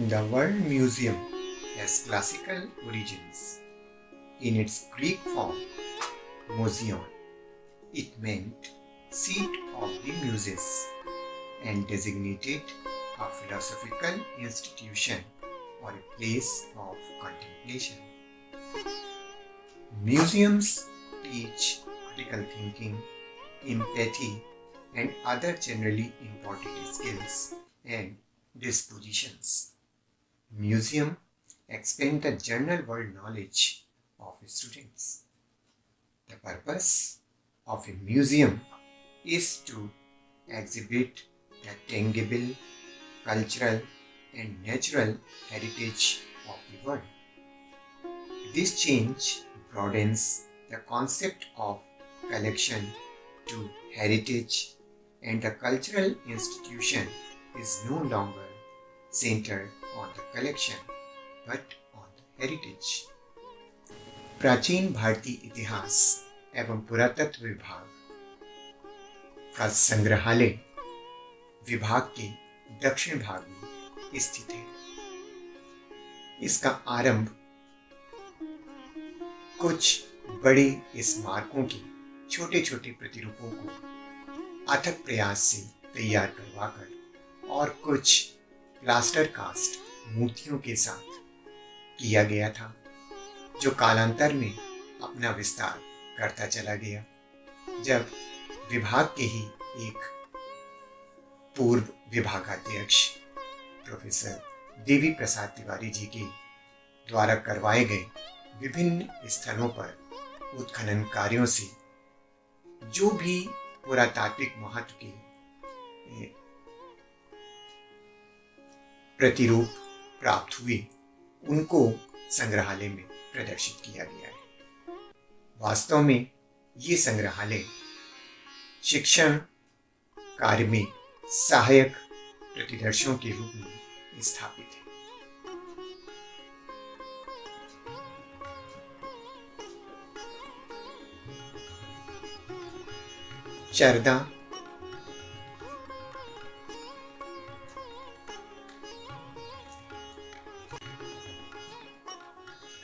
The word museum has classical origins. In its Greek form, museon, it meant seat of the muses and designated a philosophical institution or a place of contemplation. Museums teach critical thinking, empathy, and other generally important skills and dispositions. Museum expand the general world knowledge of students. The purpose of a museum is to exhibit the tangible, cultural, and natural heritage of the world. This change broadens the concept of collection to heritage, and the cultural institution is no longer centered on the collection but on the heritage. प्राचीन भारतीय इतिहास एवं पुरातत्व विभाग का संग्रहालय विभाग के दक्षिण भाग में स्थित है। इसका आरंभ कुछ बड़े स्मारकों के छोटे छोटे प्रतिरूपों को अथक प्रयास से तैयार करवाकर और कुछ प्लास्टर कास्ट मूर्तियों के साथ किया गया था, जो कालांतर में अपना विस्तार करता चला गया। जब विभाग के ही एक पूर्व विभागाध्यक्ष प्रोफेसर देवी प्रसाद तिवारी जी के द्वारा करवाए गए विभिन्न स्थलों पर उत्खनन कार्यों से जो भी पुरातात्विक महत्व के प्रतिरूप प्राप्त हुए, उनको संग्रहालय में प्रदर्शित किया गया है। वास्तव में ये संग्रहालय शिक्षण कार्य में सहायक प्रतिदर्शियों के रूप में स्थापित है। चरदा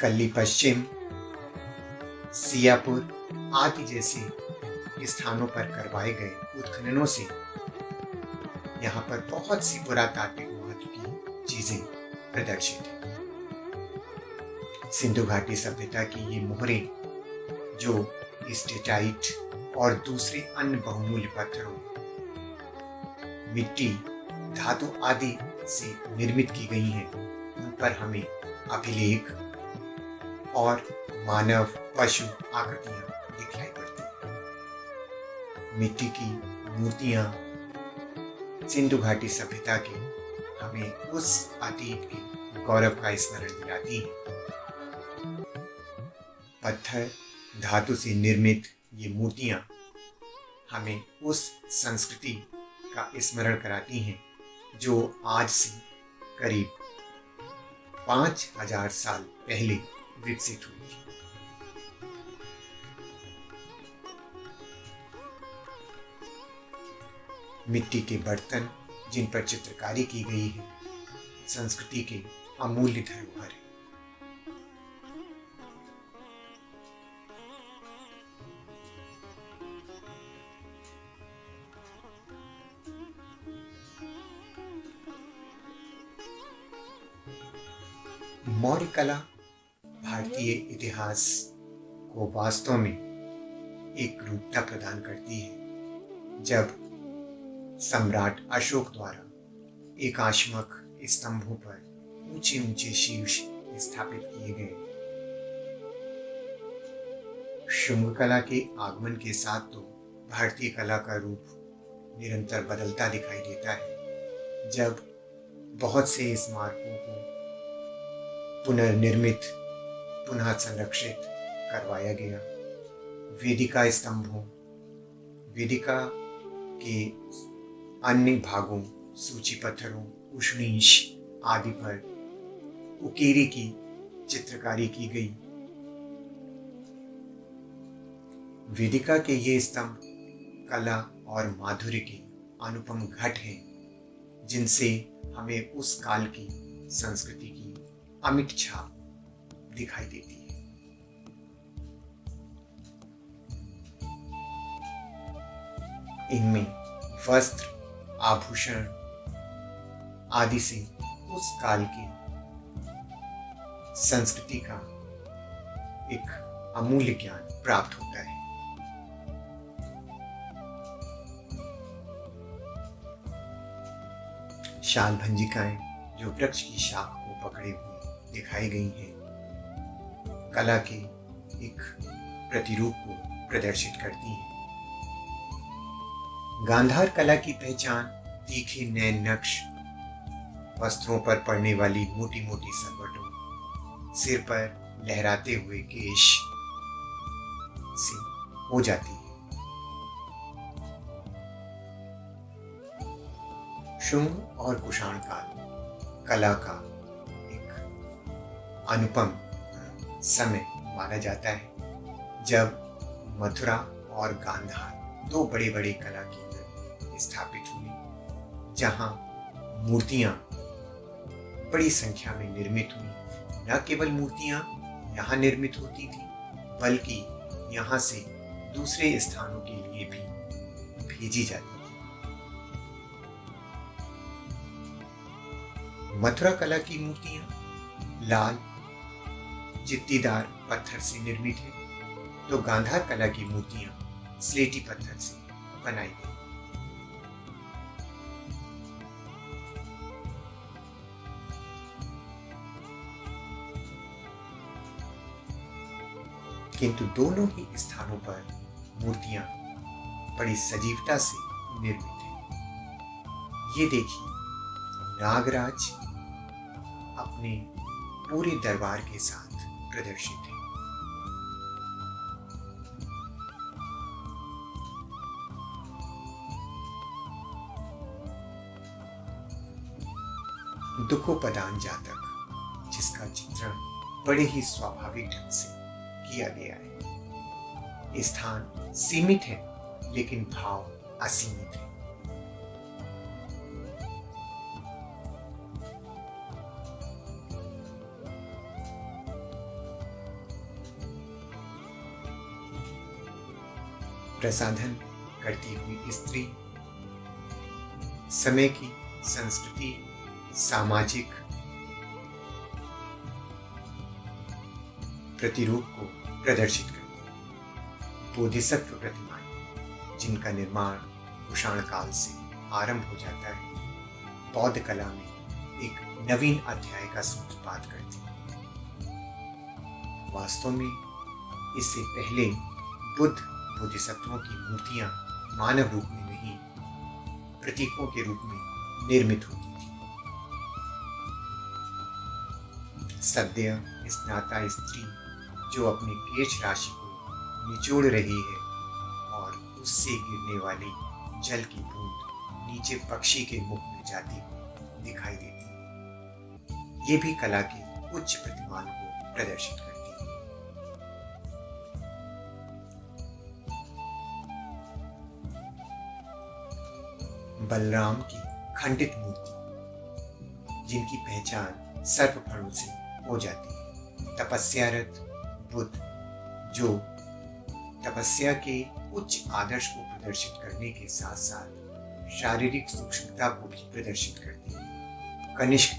कल्ली पश्चिम, सियापुर आदि जैसे स्थानों पर करवाए गए उत्खननों से यहाँ पर बहुत सी पुरातात्विक महत्व की चीजें प्रदर्शित हैं। सिंधु घाटी सभ्यता की ये मोहरें, जो स्टेटाइट और दूसरे अन्य बहुमूल्य पत्थरों, मिट्टी, धातु आदि से निर्मित की गई हैं, उन पर हमें अभिलेख और मानव पशु आकृतियां दिखलाई पड़ती हैं। मिट्टी की मूर्तियां सिंधु घाटी सभ्यता के हमें उस अतीत के गौरव का स्मरण दिलाती हैं। पत्थर धातु से निर्मित ये मूर्तियां हमें उस संस्कृति का स्मरण कराती हैं जो आज से करीब 5000 साल पहले विकसित हुई थी। मिट्टी के बर्तन जिन पर चित्रकारी की गई है, संस्कृति के अमूल्य धरोहर है। मौर्य कला भारतीय इतिहास को वास्तव में एक रूपता प्रदान करती है। जब सम्राट अशोक द्वारा एकाश्मक स्तंभों पर ऊंचे ऊंचे शीर्ष स्थापित किए गए, शुंग कला के आगमन के साथ तो भारतीय कला का रूप निरंतर बदलता दिखाई देता है। जब बहुत से स्मारकों को पुनर्निर्मित, पुनः संरक्षित करवाया गया, वेदिका स्तंभों, वेदिका के अन्य भागों, सूची पत्थरों, उष्णीश आदि पर उकेरे की चित्रकारी की गई। वेदिका के ये स्तंभ कला और माधुर्य के अनुपम घट हैं, जिनसे हमें उस काल की संस्कृति की अमिट छाप दिखाई देती है। इनमें वस्त्र, आभूषण आदि से उस काल की संस्कृति का एक अमूल्य ज्ञान प्राप्त होता है। शाल भंजिकाएं जो वृक्ष की शाख को पकड़े हुए दिखाई गई हैं, कला के एक प्रतिरूप को प्रदर्शित करती हैं। गांधार कला की पहचान तीखे नैन नक्श, वस्त्रों पर पड़ने वाली मोटी मोटी सरवटों, सिर पर लहराते हुए केश से हो जाती है। शुंग और कुषाण काल कला का एक अनुपम समय माना जाता है, जब मथुरा और गांधार दो बड़े बड़े कला केंद्र स्थापित हुए, जहां मूर्तियां बड़ी संख्या में निर्मित हुई। न केवल मूर्तियां यहाँ निर्मित होती थी, बल्कि यहाँ से दूसरे स्थानों के लिए भी भेजी जाती थी। मथुरा कला की मूर्तियां लाल चित्तीदार पत्थर से निर्मित है, तो गांधार कला की मूर्तियां स्लेटी पत्थर से बनाई गई। किंतु दोनों ही स्थानों पर मूर्तियां बड़ी सजीवता से निर्मित हैं। ये देखिए, नागराज अपने पूरे दरबार के साथ प्रदर्शित है। दुखोपदान जातक, जिसका चित्रण बड़े ही स्वाभाविक ढंग से किया गया है। स्थान सीमित है, लेकिन भाव असीमित है। प्रसाधन करती हुई स्त्री समय की संस्कृति, सामाजिक प्रतिरूप को प्रदर्शित करती है। बोधिसत्व प्रतिमाएं, जिनका निर्माण कुषाण काल से आरंभ हो जाता है, बौद्ध कला में एक नवीन अध्याय का सूत्रपात करती है। वास्तव में इससे पहले बुद्ध बोधिसत्वों की मूर्तियां मानव रूप में नहीं, प्रतीकों के रूप में निर्मित होती थी। सद्य स्नाता स्त्री जो अपने केश राशि को निचोड़ रही है और उससे गिरने वाली जल की बूंद नीचे पक्षी के मुख में जाती हुई दिखाई देती है। ये भी कला के उच्च प्रतिमान को प्रदर्शित करती है। बलराम की खंडित मूर्ति, जिनकी पहचान सर्पफणों से हो जाती है। तपस्यारत बुद्ध, जो तपस्या के उच्च आदर्श को प्रदर्शित करने के साथ साथ शारीरिक सूक्ष्मता को भी प्रदर्शित करती है। कनिष्क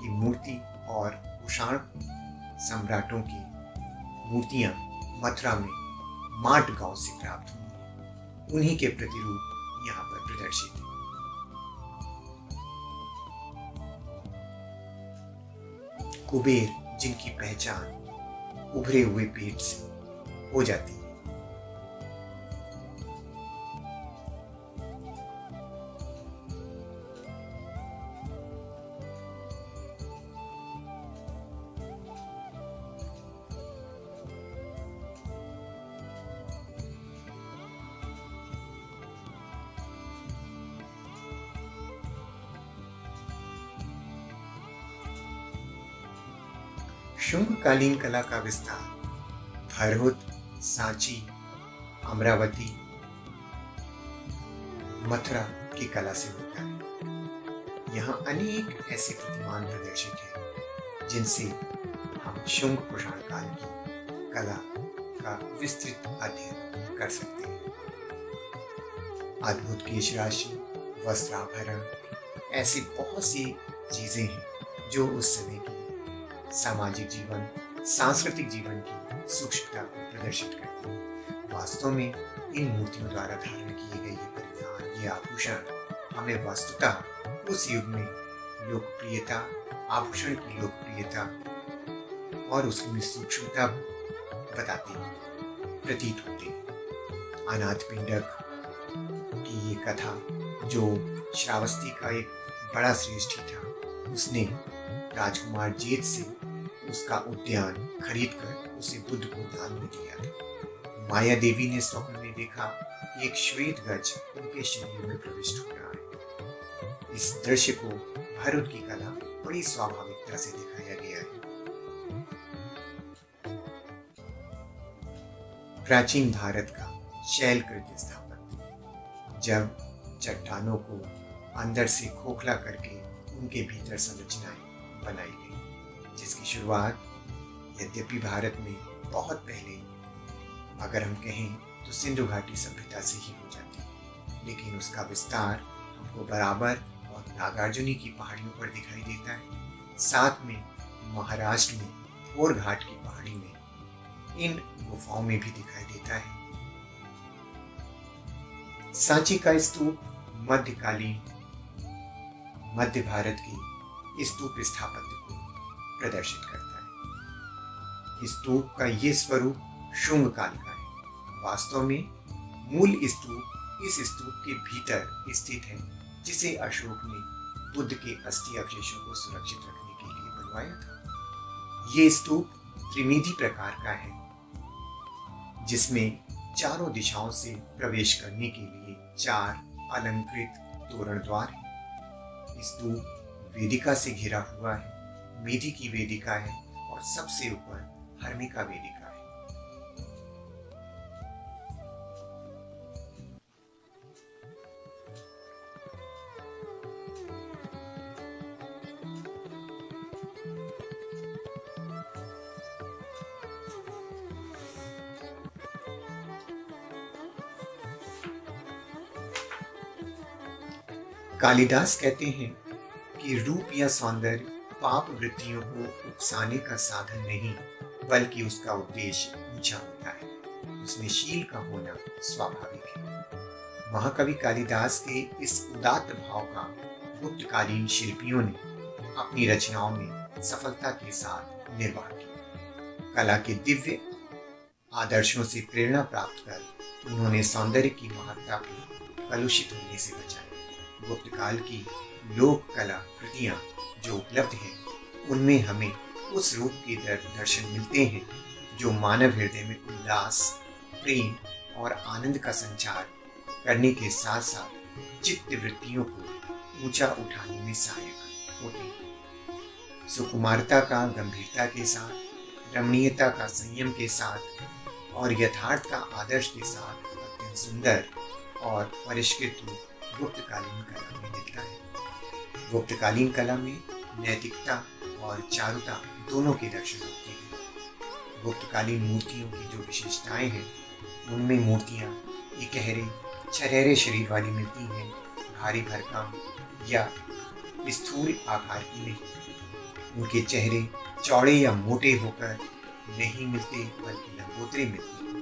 की मूर्ति और कुषाण सम्राटों की मूर्तियां मथुरा में माट गांव से प्राप्त हुई। उन्हीं के प्रतिरूप यहाँ पर प्रदर्शित है। कुबेर, जिनकी पहचान उभरे हुए पेट से हो जाती है। शुंगकालीन कला का विस्तार भरहुत, सांची, अमरावती, मथुरा की कला से होता है। यहाँ अनेक ऐसे प्रतिमान प्रदर्शित हैं जिनसे हम शुंग कुषाण काल की कला का विस्तृत अध्ययन कर सकते हैं। अद्भुत केश राशि, वस्त्राभरण, ऐसी बहुत सी चीजें हैं जो उस समय की सामाजिक जीवन, सांस्कृतिक जीवन की सूक्ष्मता को प्रदर्शित करती हैं। वास्तव में इन मूर्तियों द्वारा धारण किए गए ये परिधान, ये आभूषण हमें वस्तुतः उस युग में लोकप्रियता, आभूषण की लोकप्रियता और उसकी सूक्ष्मता बताते हैं, प्रतीत होते हैं। अनाथ पिंडक की ये कथा, जो श्रावस्ती का एक बड़ा श्रेष्ठी था, उसने राजकुमार जेठ से उसका उद्यान खरीदकर उसे बुद्ध को दान में दिया था। माया देवी ने स्वप्न में देखा कि एक श्वेत गज उनके शरीर में प्रविष्ट हो रहा है। इस दृश्य को भारत की कला बड़ी स्वाभाविकता से दिखाया गया है। प्राचीन भारत का शैलकृत स्थापत्य, जब चट्टानों को अंदर से खोखला करके उनके भीतर संरचनाएं बनाई गई, जिसकी शुरुआत यद्यपि भारत में बहुत पहले, अगर हम कहें तो सिंधु घाटी सभ्यता से ही हो जाती है, लेकिन उसका विस्तार हमको बराबर और नागार्जुनी की पहाड़ियों पर दिखाई देता है। साथ में महाराष्ट्र में थोर घाट की पहाड़ी में इन गुफाओं में भी दिखाई देता है। सांची का स्तूप मध्यकालीन मध्य भारत की स्तूप स्थापत्य को प्रदर्शित करता है। स्तूप का ये स्वरूप शुंग काल का है। वास्तव में मूल स्तूप इस स्तूप के भीतर स्थित है, जिसे अशोक ने बुद्ध के अस्थि अवशेषों को सुरक्षित रखने के लिए बनवाया था। ये स्तूप त्रिनिधि प्रकार का है, जिसमें चारों दिशाओं से प्रवेश करने के लिए 4 अलंकृत तोरण द्वार है। स्तूप वेदिका से घिरा हुआ है। मेधी की वेदिका है और सबसे ऊपर हर्मिका वेदिका है। कालिदास कहते हैं कि रूप या सौंदर्य पाप वृत्तियों को उकसाने का साधन नहीं, बल्कि उसका उद्देश्य ऊंचा होता है। उसमें शील का होना स्वाभाविक है। महाकवि कालिदास के इस उदात्त भाव का गुप्तकालीन शिल्पियों ने अपनी रचनाओं में सफलता के साथ निर्वाह किया। कला के दिव्य आदर्शों से प्रेरणा प्राप्त कर उन्होंने सौंदर्य की महत्ता को कलुषित होने से बचाया। गुप्त काल की लोक कला कृतियां जो उपलब्ध हैं, उनमें हमें उस रूप के दर्शन मिलते हैं जो मानव हृदय में उल्लास, प्रेम और आनंद का संचार करने के साथ साथ चित्त वृत्तियों को ऊंचा उठाने में सहायक होते हैं। सुकुमारता का गंभीरता के साथ, रमणीयता का संयम के साथ और यथार्थ का आदर्श के साथ अत्यंत सुंदर और परिष्कृत रूप गुप्तकालीन कला में मिलता है। गुप्तकालीन कला में नैतिकता और चारुता दोनों के दर्शन होते हैं। गुप्तकालीन मूर्तियों की जो विशेषताएं हैं, उनमें मूर्तियां इकहरे छरेरे शरीर वाली मिलती हैं, भारी भरकम या स्थूल आकार की नहीं। उनके चेहरे चौड़े या मोटे होकर नहीं मिलते, बल्कि लंबोदरे मिलते हैं।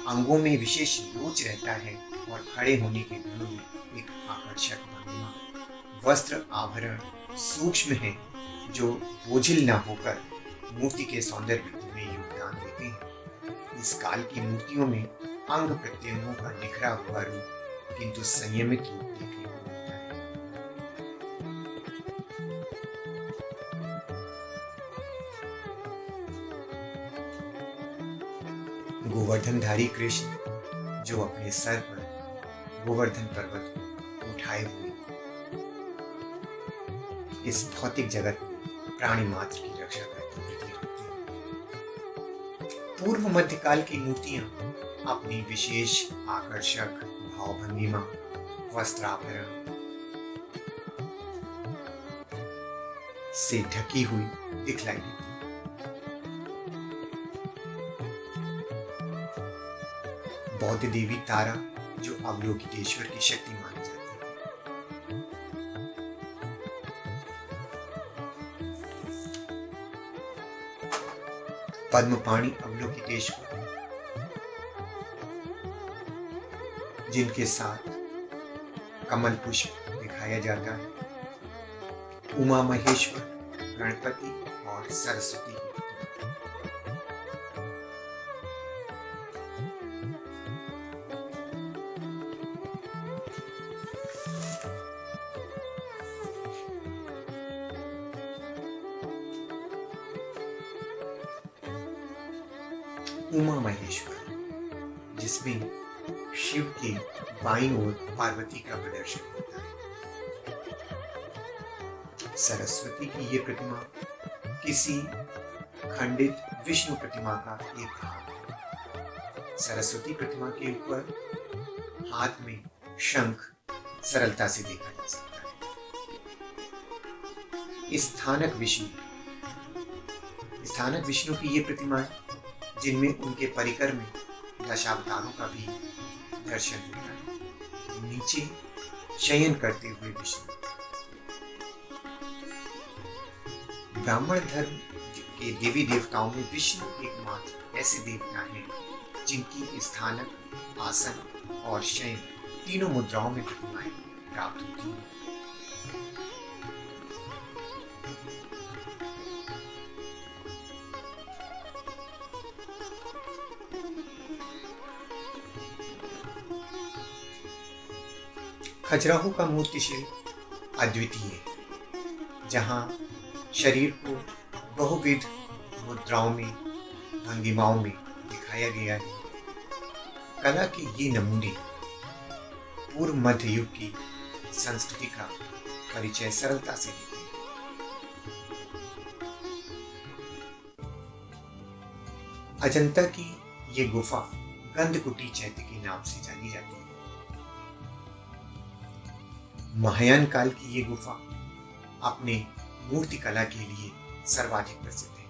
अंगों में विशेष लोच रहता है और खड़े होने के गुणों में एक आकर्षक भंगिमा। वस्त्र आभरण सूक्ष्म है, जो बोझिल न होकर मूर्ति के सौंदर्य वृद्धि में योगदान देते हैं। इस काल की मूर्तियों में अंग प्रत्यंगों का निखरा हुआ रूप, किंतु संयमित रूप देखने को मिलता है। गोवर्धनधारी कृष्ण जो अपने सर पर गोवर्धन पर्वत को उठाए हुए इस भौतिक जगत में प्राणी मात्र की रक्षा करते प्रतीत होते हैं। पूर्व मध्यकाल की मूर्तियां अपनी विशेष आकर्षक भावभंगिमा, वस्त्राभरण से ढकी हुई दिखलाई देती है। बौद्ध देवी तारा जो अवलोकितेश्वर की शक्ति मानी जाती है। पद्मपाणि अवलोकितेश्वर जिनके साथ कमल पुष्प दिखाया जाता है। उमा महेश्वर, गणपति और सरस्वती की प्रतिमा। उमा महेश्वर जिसमें शिव के बाईं ओर पार्वती का प्रदर्शन होता है। सरस्वती की ये प्रतिमा किसी खंडित विष्णु प्रतिमा का एक भाग है। सरस्वती प्रतिमा के ऊपर हाथ में शंख सरलता से देखा जा सकता है। स्थानक विष्णु की ये प्रतिमाएं जिनमें उनके परिकर में दशावतारों का भी दर्शन होता है। नीचे शयन करते हुए विष्णु। ब्राह्मण धर्म के देवी देवताओं में विष्णु एकमात्र ऐसे देवता हैं जिनकी स्थानक, आसन और शयन तीनों मुद्राओं में प्रतिमाएं प्राप्त होती हैं। खजुराहो का मूर्ति शिल्प अद्वितीय है, जहां शरीर को बहुविध मुद्राओं में, भंगिमाओं में दिखाया गया है। कला के ये नमूने पूर्व मध्य युग की संस्कृति का परिचय सरलता से देते हैं। अजंता की ये गुफा गंधकुटी चैत्य के नाम से जानी जाती है। महायान काल की ये गुफा अपने मूर्ति कला के लिए सर्वाधिक प्रसिद्ध है।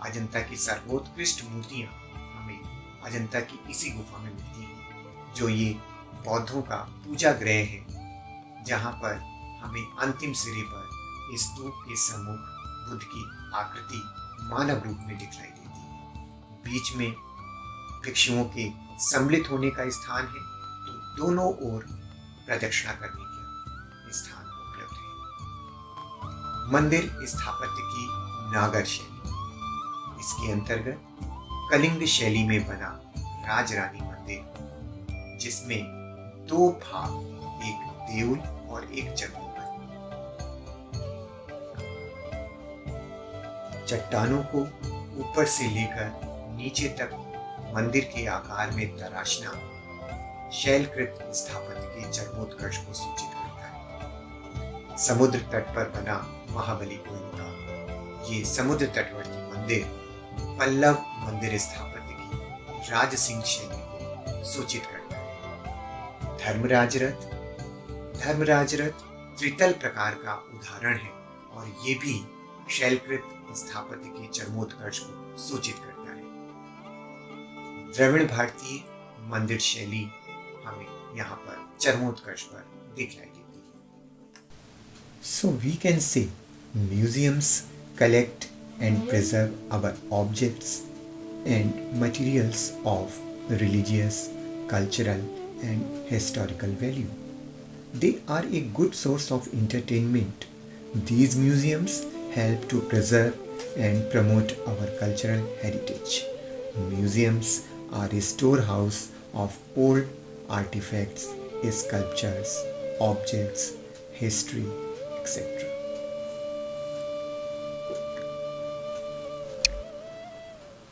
अजंता की सर्वोत्कृष्ट मूर्तियां हमें अजंता की इसी गुफा में मिलती हैं, जो ये बौद्धों का पूजा गृह है, जहां पर हमें अंतिम सिरे पर स्तूप के सम्मुख बुद्ध की आकृति मानव रूप में दिखलाई देती है। बीच में भिक्षुओं के सम्मिलित होने का स्थान है, तो दोनों ओर प्रदक्षिणा करने का स्थान उपलब्ध है। मंदिर स्थापत्य की नागर शैली, इसके अंतर्गत कलिंग शैली में बना राजरानी मंदिर, जिसमें दो भाग, एक देउल और एक चबूतरा। चट्टानों को ऊपर से लेकर नीचे तक मंदिर के आकार में तराशना शैलकृत स्थापत्य के चरमोत्कर्ष को सूचित करता है। समुद्र तट पर बना महाबलीपुरम का ये समुद्र तटवर्ती मंदिर पल्लव मंदिर स्थापत्य की राज सिंह शैली को सूचित करता है। धर्मराज रथ त्रितल प्रकार का उदाहरण है और ये भी शैलकृत स्थापत्य के चरमोत्कर्ष को सूचित करता है। द्रविड़ भारतीय मंदिर शैली हमें यहाँ पर चरमोत्कर्ष पर दिखलाई देती है। So we can say museums collect and preserve our objects and materials of religious, cultural and historical value. They are a good source of entertainment. These museums help to preserve and promote our cultural heritage. Museums are a storehouse of old artifacts, sculptures, objects, history, etc.